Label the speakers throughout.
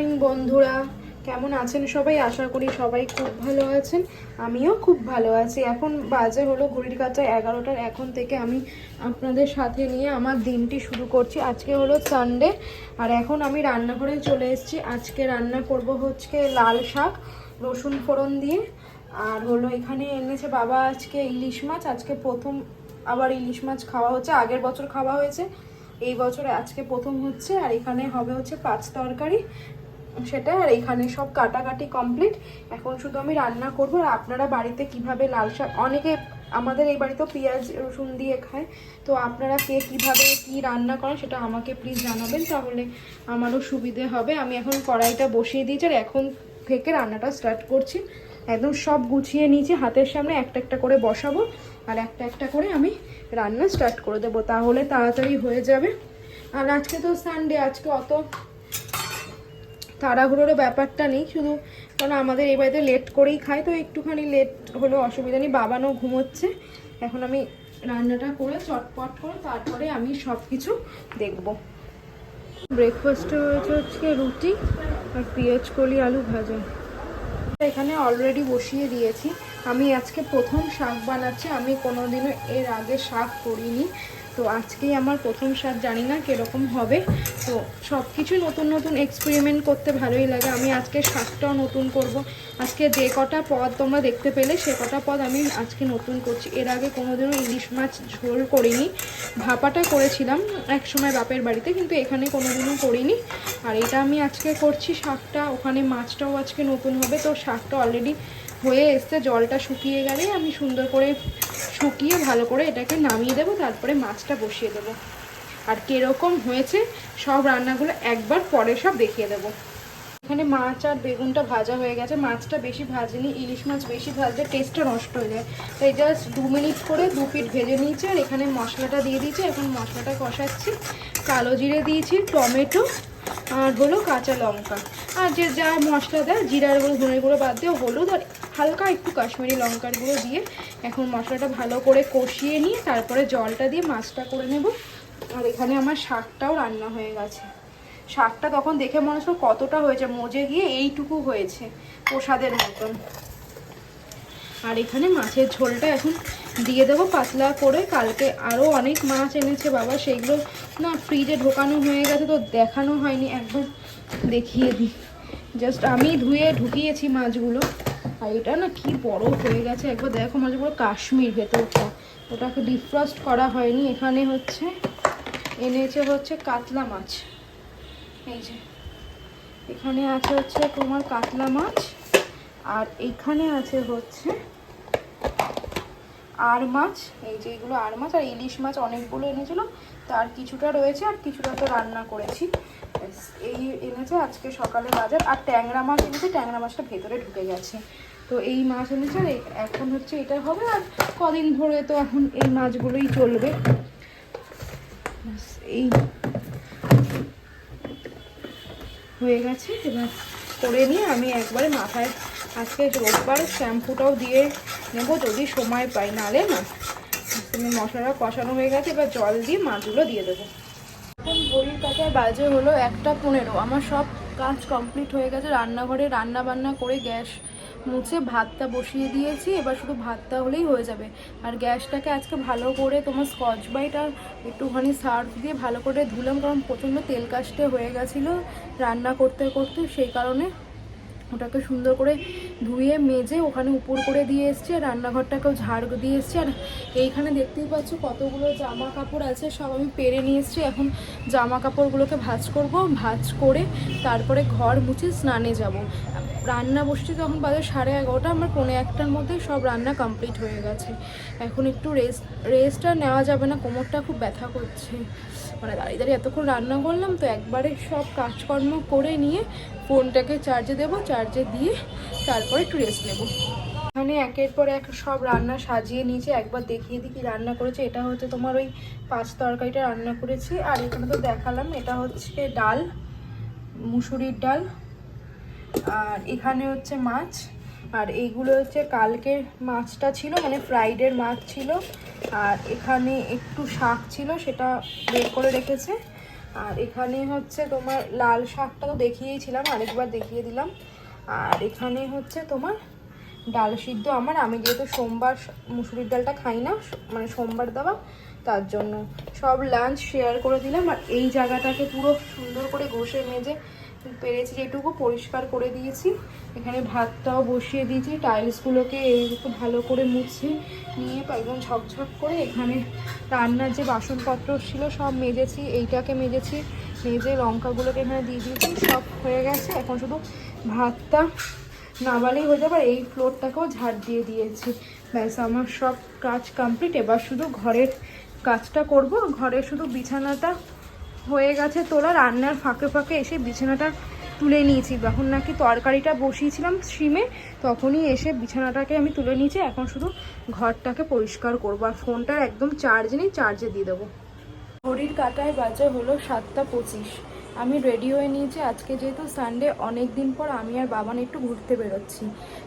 Speaker 1: Morning বন্ধুরা, কেমন আছেন সবাই? আশা করি সবাই খুব ভালো আছেন। আমিও খুব ভালো আছি। এখন বাজে হলো ঘড়ির কাঁটায় 11টার। এখন থেকে আমি আপনাদের সাথে নিয়ে আমার দিনটি শুরু করছি। আজকে হলো সানডে আর এখন আমি রান্নাঘরে চলে এসেছি। আজকে রান্না করব হচ্ছে লাল শাক রসুন ফোড়ন দিয়ে। আর হলো এখানে এনেছে বাবা আজকে ইলিশ মাছ। আজকে প্রথম আবার ইলিশ মাছ খাওয়া হচ্ছে। আগের বছর খাওয়া হয়েছে, এই বছরে আজকে প্রথম হচ্ছে। আর এখানে হবে হচ্ছে পাঁচ তরকারি সেটা। আর এখানে সব কাটাকাটি কমপ্লিট। এখন শুধু আমি রান্না করবো। আর আপনারা বাড়িতে কিভাবে লাল শাক, অনেকে আমাদের এই বাড়িতেও পেঁয়াজ রসুন দিয়ে খায়, তো আপনারা কে কীভাবে কি রান্না করেন সেটা আমাকে প্লিজ জানাবেন, তাহলে আমারও সুবিধে হবে। আমি এখন কড়াইটা বসিয়ে দিয়েছি আর এখন থেকে রান্নাটা স্টার্ট করছি। একদম সব গুছিয়ে নিয়েছি, হাতের সামনে একটা একটা করে বসাবো আর একটা একটা করে আমি রান্না স্টার্ট করে দেবো, তাহলে তাড়াতাড়ি হয়ে যাবে। আর আজকে তো সানডে, আজকে অত তাড়াহুড়োর ব্যাপারটা নেই, শুধু কারণ আমাদের এই বাড়িতে লেট করেই খাই, তো একটুখানি লেট হলেও অসুবিধা নেই। বাবানও ঘুমোচ্ছে। এখন আমি রান্নাটা করে চটপট করে তারপরে আমি সব কিছু দেখবো। ব্রেকফাস্টে হয়েছে হচ্ছে রুটি আর পেঁয়াজ কলি আলু ভাজা। এখানে অলরেডি বসিয়ে দিয়েছি। আমি আজকে প্রথম শাক বানাচ্ছি। আমি কোনোদিনও এর আগে শাক করিনি, তো আজকেই আমার প্রথম শাক। জানি না কীরকম হবে, তো সব কিছু নতুন নতুন এক্সপেরিমেন্ট করতে ভালোই লাগে। আমি আজকে শাকটাও নতুন করব। আজকে যে কটা পদ তোমরা দেখতে পেলে সে কটা পদ আমি আজকে নতুন করছি। এর আগে কোনোদিনও ইলিশ মাছ ঝোল করিনি। ভাপাটা করেছিলাম এক সময় বাপের বাড়িতে, কিন্তু এখানে কোনোদিনও করিনি। আর এটা আমি আজকে করছি শাকটা। ওখানে মাছটাও আজকে নতুন হবে। তো শাকটা অলরেডি হয়ে এসছে, জলটা শুকিয়ে গেলে আমি সুন্দর করে শুকিয়ে ভালো করে এটাকে নামিয়ে দেবো, তারপরে মাছটা বসিয়ে দেবো। আর কীরকম হয়েছে সব রান্নাগুলো একবার পরে সব দেখিয়ে দেবো। এখানে মাছ আর বেগুনটা ভাজা হয়ে গেছে। মাছটা বেশি ভাজিনি, ইলিশ মাছ বেশি ভাজলে টেস্টটা নষ্ট হয়ে যায়, তাই জাস্ট 2 মিনিট করে 2 পিঠ ভেজে নিয়েছি। আর এখানে মশলাটা দিয়ে দিয়েছি। এখন মশলাটা কষাচ্ছি। কালো জিরে দিয়েছি, টমেটো আর হলো কাঁচা লঙ্কা, আর যে যা মশলা দেয় জিরার গুঁড়ো ধনের গুঁড়ো বাদ দিয়ে হলুদ আর হালকা একটু কাশ্মীরি লঙ্কার গুঁড়ো দিয়ে এখন মশলাটা ভালো করে কষিয়ে নিয়ে তারপরে জলটা দিয়ে মাছটা করে নেব। আর এখানে আমার শাকটাও রান্না হয়ে গেছে। শাকটা তখন দেখে মনে হচ্ছে কতটা হয়েছে, মজে গিয়ে এইটুকু হয়েছে, প্রসাদের মতন। আর এখানে মাছের ঝোলটা এখন দিয়ে দেবো পাতলা করে। কালকে আরও অনেক মাছ এনেছে বাবা, সেইগুলো না ফ্রিজে ঢোকানো হয়ে গেছে, তো দেখানো হয়নি। একবার দেখিয়ে দিই। জাস্ট আমি ধুয়ে ঢুকিয়েছি মাছগুলো। আর এটা না কি বড় হয়ে গেছে, একবার দেখো মাছগুলো কাশ্মীর ভেতরটা, ওটাকে ডিফ্রস্ট করা হয়নি। এখানে হচ্ছে এনেছে হচ্ছে কাতলা মাছ। এই যে এখানে আছে হচ্ছে তোমার কাতলা মাছ, আর এইখানে আছে হচ্ছে আর মাছ। এই যে এগুলো আর মাছ। আর ইলিশ মাছ অনেকগুলো এনেছিল, তার কিছুটা রয়েছে আর কিছুটা তো রান্না করেছি। এই এনেছে আজকে সকালে বাজার। আর ট্যাংরা মাছ এনেছে, ট্যাংরা মাছটা ভেতরে ঢুকে গেছে, তো এই মাছ এনেছে। আর এখন হচ্ছে এটা হবে। আর কদিন ধরে তো এখন এই মাছগুলোই চলবে। এই হয়ে গেছে, এবার করে নিয়ে আমি একবারে মাথায় আজকে রোববার শ্যাম্পুটাও দিয়ে নেবো যদি সময় পাই, নালে না। মশলাটা কষানো হয়ে গেছে, এবার জল দিয়ে মাছগুলো দিয়ে দেবো। এখন ঘড়ির কাঁটায় বাজে হলো 1:15। আমার সব কাজ কমপ্লিট হয়ে গেছে। রান্নাঘরে রান্না বান্না করে গ্যাস মুছে ভাতটা বসিয়ে দিয়েছি। এবার শুধু ভাতটা হলেই হয়ে যাবে। আর গ্যাসটাকে আজকে ভালো করে তোমার স্কচ ব্রাইট আর একটুখানি সার্ফ দিয়ে ভালো করে ধুলাম, কারণ প্রচণ্ড তেল কাস্টে হয়ে গেছিলো রান্না করতে করতে, সেই কারণে ওটাকে সুন্দর করে ধুয়ে মেজে ওখানে উপর করে দিয়ে এসছি। আর রান্নাঘরটাকেও ঝাড় দিয়ে এসছি। আর এইখানে দেখতেই পাচ্ছ কতগুলো জামা কাপড় আছে, সব আমি পেরে নিয়ে এসছি। এখন জামা কাপড়গুলোকে ভাঁজ করব, ভাঁজ করে তারপরে ঘর মুছে স্নানে যাব। রান্না বসছি তখন বাজে 11:30। আমার 1:45টার মধ্যে সব রান্না কমপ্লিট হয়ে গেছে। এখন একটু রেস্ট আর নেওয়া যাবে না, কোমরটা খুব ব্যথা করছে। মানে দাঁড়িয়ে দাঁড়িয়ে এতক্ষণ রান্না করলাম, তো একবারে সব কাজকর্ম করে নিয়ে ফোনটাকে চার্জে দেবো, চার্জে দিয়ে তারপরে একটু রেস্ট নেবো। এখানে একের পর এক সব রান্না সাজিয়ে নিয়েছি। একবার দেখিয়ে দিই কি রান্না করেছি। এটা হচ্ছে তোমার ওই পাঁচ তরকারিটা রান্না করেছি। আর এখানে তো দেখালাম, এটা হচ্ছে ডাল, মুসুরির ডাল। আর এখানে হচ্ছে মাছ। আর এইগুলো হচ্ছে কালকের মাছটা ছিল, মানে ফ্রাইডের মাছ ছিল। আর এখানে একটু শাক ছিল, সেটা বের করে রেখেছে। আর এখানে হচ্ছে তোমার লাল শাকটা তো দেখিয়েছিলাম, আরেকবার দেখিয়ে দিলাম। আর এখানে হচ্ছে তোমার ডাল সিদ্ধ আমার, আমি যেহেতু সোমবার মুসুরির ডালটা খাই না, মানে সোমবার দেওয়া, তার জন্য সব লাঞ্চ শেয়ার করে দিলাম। আর এই জায়গাটাকে পুরো সুন্দর করে ঘষে মেজে পেরেছি যেটুকু পরিষ্কার করে দিয়েছি। এখানে ভাতটাও বসিয়ে দিয়েছি, টাইলসগুলোকে একটু ভালো করে মুছে নিয়ে একদম ঝকঝক করে এখানে রান্নার যে বাসনপত্র ছিল সব মেজেছি, এইটাকে মেজেছি, মেজে লঙ্কাগুলোকে এখানে দিয়ে দিয়েছি, সব হয়ে গেছে। এখন শুধু ভাতটা নামালেই হয়ে যাবে। আর এই ফ্লোরটাকেও ঝাড় দিয়ে দিয়েছি, ব্যাস আমার সব কাজ কমপ্লিট। এবার শুধু ঘরের কাজটা করব। ঘরে শুধু বিছানাটা হয়ে গেছে তোলা, রান্নার ফাঁকে ফাঁকে এসে বিছানাটা তুলে নিয়েছি। যখন নাকি তরকারিটা বসিয়েছিলাম সিমে, তখনই এসে বিছানাটাকে আমি তুলে নিয়েছি। এখন শুধু ঘরটাকে পরিষ্কার করবো। আর ফোনটার একদম চার্জ নেই, চার্জে দিয়ে দেবো। ঘড়ির কাঁটায় বাজে হলো 7:25। আমি রেডি হয়ে নিয়েছি। আজকে যেহেতু সানডে, অনেক দিন পর আমি আর বাবান একটু ঘুরতে বেরোচ্ছি,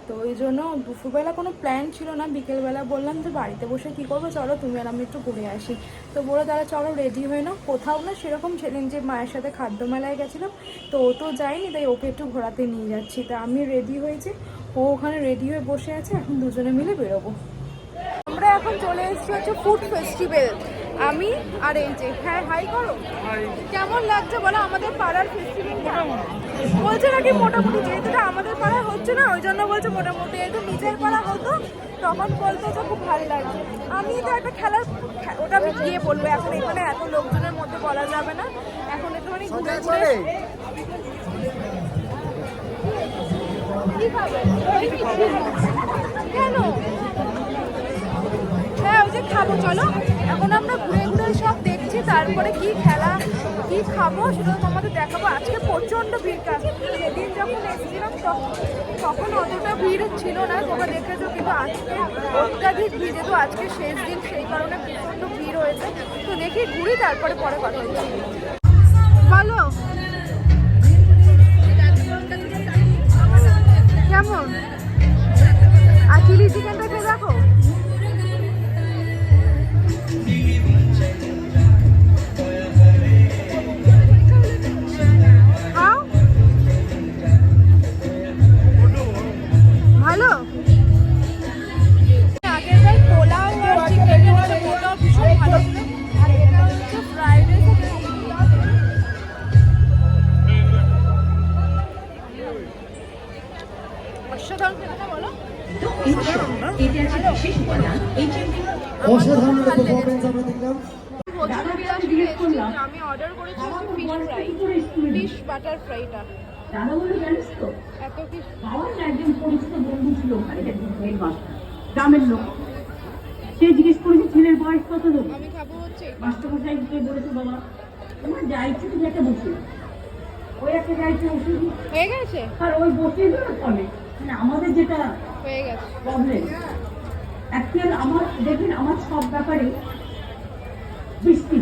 Speaker 1: তো ওই জন্য দুপুরবেলা কোনো প্ল্যান ছিল না। বিকেলবেলা বললাম যে বাড়িতে বসে কী করবো, চলো তুমি আর আমি একটু ঘুরে আসি। তো বলো তারা চলো রেডি হয়ে নাও। কোথাও না সেরকম, সেদিন যে মায়ের সাথে খাদ্য মেলায় গেছিলাম, তো ও তো যায়নি, তাই ওকে একটু ঘোরাতে নিয়ে যাচ্ছি। তা আমি রেডি হয়েছি, ও ওখানে রেডি হয়ে বসে আছে, এখন দুজনে মিলে বেরোবো। আমরা এখন চলে এসেছি হচ্ছে ফুড ফেস্টিভ্যাল, আমি আর এই যে, হ্যাঁ হাই করো, কেমন লাগছে বলো আমাদের পাড়ার ফেস্টিভ্যালটা? বলছে নাকি মোটামুটি, যেহেতু আমাদের পাড়ায় হচ্ছে না ওই জন্য বলছে মোটামুটি। যেহেতু নিজের পাড়া হতো তখন বলতো যে খুব ভালো লাগছে। আমি তো একটা খেলার, ওটা আমি গিয়ে বলবো, এখন এখানে এত লোকজনের মধ্যে বলা যাবে না। এখন একটুখানি ঘুরে ঘুরে কি খাবে কেন? হ্যাঁ ওই যে খাবো, চলো। এখন আমরা ঘুরে ঘুরে সব দেখছি, তারপরে কি খেলা কি খাবো সেটা তোমাদের দেখাবো। আজকে প্রচণ্ড ভিড়, সেদিন যখন এসেছিলাম তখন অতটা ভিড় ছিল না, তোমরা দেখেছো, কিন্তু আজকে অত্যাধিক ভিড়, যেহেতু আজকে শেষ দিন সেই কারণে প্রচণ্ড ভিড় হয়েছে। তো দেখি ঘুরি, তারপরে পরে কথা হচ্ছে। বলো কেমন? আর চিলি চিকেনটা খেয়ে দেখো। ভালো, আগের বার পোলাও আর চিকেন, পোলাও ভীষণ ভালো ছিল। আর এটা হচ্ছে ফ্রাইড রাইস। অসাধারণ খেতে, বলো আমি অর্ডার করেছি ফিশ ফ্রাই, ফিশ বাটার ফ্রাইটা। এত কিছু
Speaker 2: একজন পরিচিত বন্ধু ছিল ওখানে, গ্রামের লোক। সে জিজ্ঞেস করেছে ছেলের বয়স কত লোক।
Speaker 1: আমি খাবো হচ্ছে
Speaker 2: মাস্টারমশাইকে বলেছে বাবা তোমার যা ইচ্ছে তুমি একটা বসে, ওই একটা যা ইচ্ছে বসে
Speaker 1: হয়ে গেছে।
Speaker 2: আর ওই বসে চলে। মানে আমাদের যেটা
Speaker 1: হয়ে গেছে
Speaker 2: প্রবলেম অ্যাকচুয়াল, আমার দেখেন আমার সব ব্যাপারে বৃষ্টি।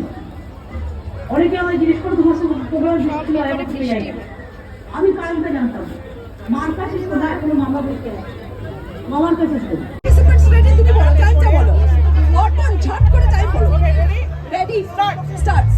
Speaker 2: অনেকে আমার জিজ্ঞেস করে তোমার সঙ্গে প্রোগ্রাম বৃষ্টি হয়, আমার চলে যায়। আমি কারণটা জানতাম, মার কাছে শোনা, এখনো মামা বলতে মামার কাছে শোনা।
Speaker 3: তুমি বলো, টাইমটা বলো, অটন ঝট করে টাইম বলো। Ready start.